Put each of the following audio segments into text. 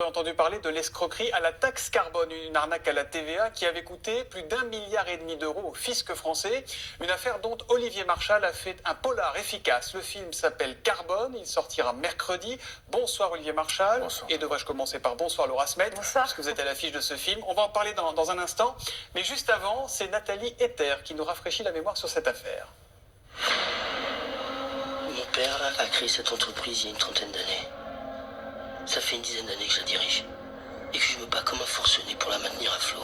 entendu parler de l'escroquerie à la taxe carbone, une arnaque à la TVA qui avait coûté plus d'1,5 milliard d'euros au fisc français. Une affaire dont Olivier Marchal a fait un polar efficace. Le film s'appelle Carbone, il sortira mercredi. Bonsoir Olivier Marchal. Bonsoir. Et devrais-je commencer par bonsoir Laura Smet, parce que vous êtes à l'affiche de ce film. On va en parler dans un instant. Mais juste avant, c'est Nathalie Ether qui nous rafraîchit la mémoire sur cette affaire. Mon père a créé cette entreprise il y a une trentaine d'années. Ça fait une dizaine d'années que je la dirige. Et que je me bats comme un forcené pour la maintenir à flot.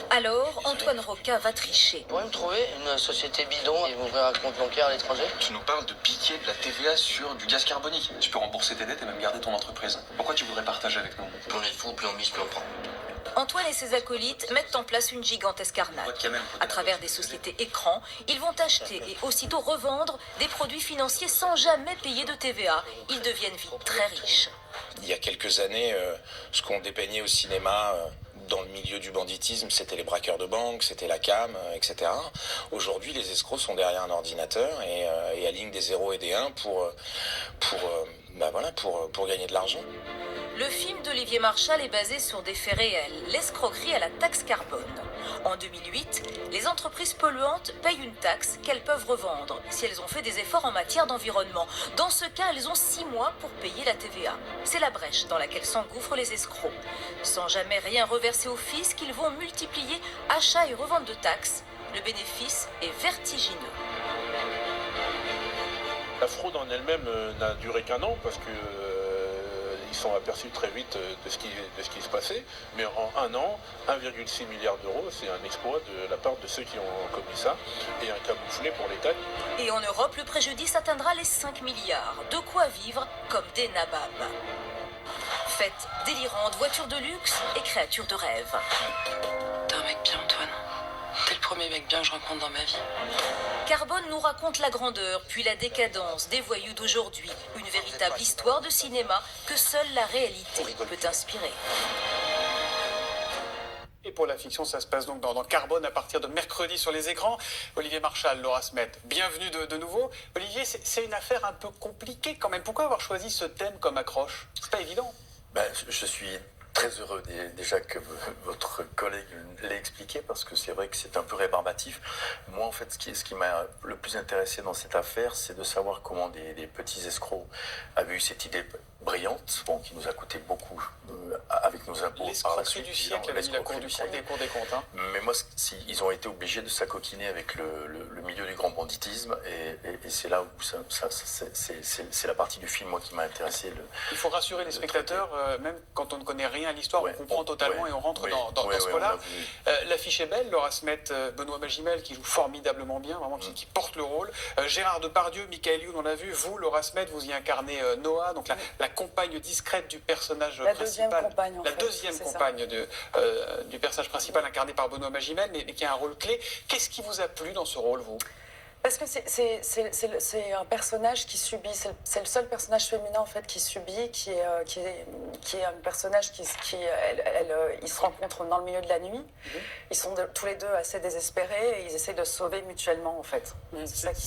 Alors, Antoine Roca va tricher. Vous pourriez me trouver une société bidon et m'ouvrir un compte bancaire à l'étranger? Tu nous parles de piquer de la TVA sur du gaz carbonique. Tu peux rembourser tes dettes et même garder ton entreprise. Pourquoi tu voudrais partager avec nous? Plus on est fou, plus on mise, plus on prend. Antoine et ses acolytes mettent en place une gigantesque arnaque. À travers des sociétés écrans, ils vont acheter et aussitôt revendre des produits financiers sans jamais payer de TVA. Ils deviennent vite très riches. Il y a quelques années, ce qu'on dépeignait au cinéma dans le milieu du banditisme, c'était les braqueurs de banque, c'était la cam, etc. Aujourd'hui, les escrocs sont derrière un ordinateur et alignent des 0 et des 1 pour gagner de l'argent. Le film d'Olivier Marchal est basé sur des faits réels, l'escroquerie à la taxe carbone. En 2008, les entreprises polluantes payent une taxe qu'elles peuvent revendre si elles ont fait des efforts en matière d'environnement. Dans ce cas, elles ont 6 mois pour payer la TVA. C'est la brèche dans laquelle s'engouffrent les escrocs. Sans jamais rien reverser au fisc, ils vont multiplier achats et revente de taxes. Le bénéfice est vertigineux. La fraude en elle-même n'a duré qu'un an parce que ils sont aperçus très vite de ce qui se passait. Mais en un an, 1,6 milliard d'euros, c'est un exploit de la part de ceux qui ont commis ça et un camouflet pour l'État. Et en Europe, le préjudice atteindra les 5 milliards. De quoi vivre comme des nababs. Fêtes délirantes, voitures de luxe et créatures de rêve. T'es un mec bien, Antoine. T'es le premier mec bien que je rencontre dans ma vie. Carbone nous raconte la grandeur, puis la décadence des voyous d'aujourd'hui. Une véritable histoire de cinéma que seule la réalité peut inspirer. Et pour la fiction, ça se passe donc dans Carbone à partir de mercredi sur les écrans. Olivier Marchal, Laura Smet, bienvenue de nouveau. Olivier, c'est une affaire un peu compliquée quand même. Pourquoi avoir choisi ce thème comme accroche? C'est pas évident. Je suis très heureux déjà que votre collègue l'ait expliqué parce que c'est vrai que c'est un peu rébarbatif. Moi, en fait, ce qui m'a le plus intéressé dans cette affaire, c'est de savoir comment des petits escrocs avaient eu cette idée brillante, qui nous a coûté beaucoup avec nos impôts par la suite. Du siècle, avait mis la cour des comptes. Hein. Mais moi, ils ont été obligés de s'acoquiner avec le milieu du grand banditisme et c'est là où c'est la partie du film, moi, qui m'a intéressé. Il faut rassurer les spectateurs, même quand on ne connaît rien à l'histoire, on comprend totalement et on rentre dans ce polar. L'affiche est belle, Laura Smet, Benoît Magimel qui joue formidablement bien, vraiment qui porte le rôle. Gérard Depardieu, Michael Youn, on l'a vu. Vous, Laura Smet, vous y incarnez Noah, donc la compagne discrète du personnage principal. La deuxième compagne du personnage principal incarné par Benoît Magimel, mais qui a un rôle clé. Qu'est-ce qui vous a plu dans ce rôle, vous? Parce que c'est un personnage qui subit, c'est le seul personnage féminin en fait qui subit, qui est un personnage ils se rencontrent dans le milieu de la nuit, ils sont tous les deux assez désespérés et ils essaient de se sauver mutuellement en fait. C'est ça qui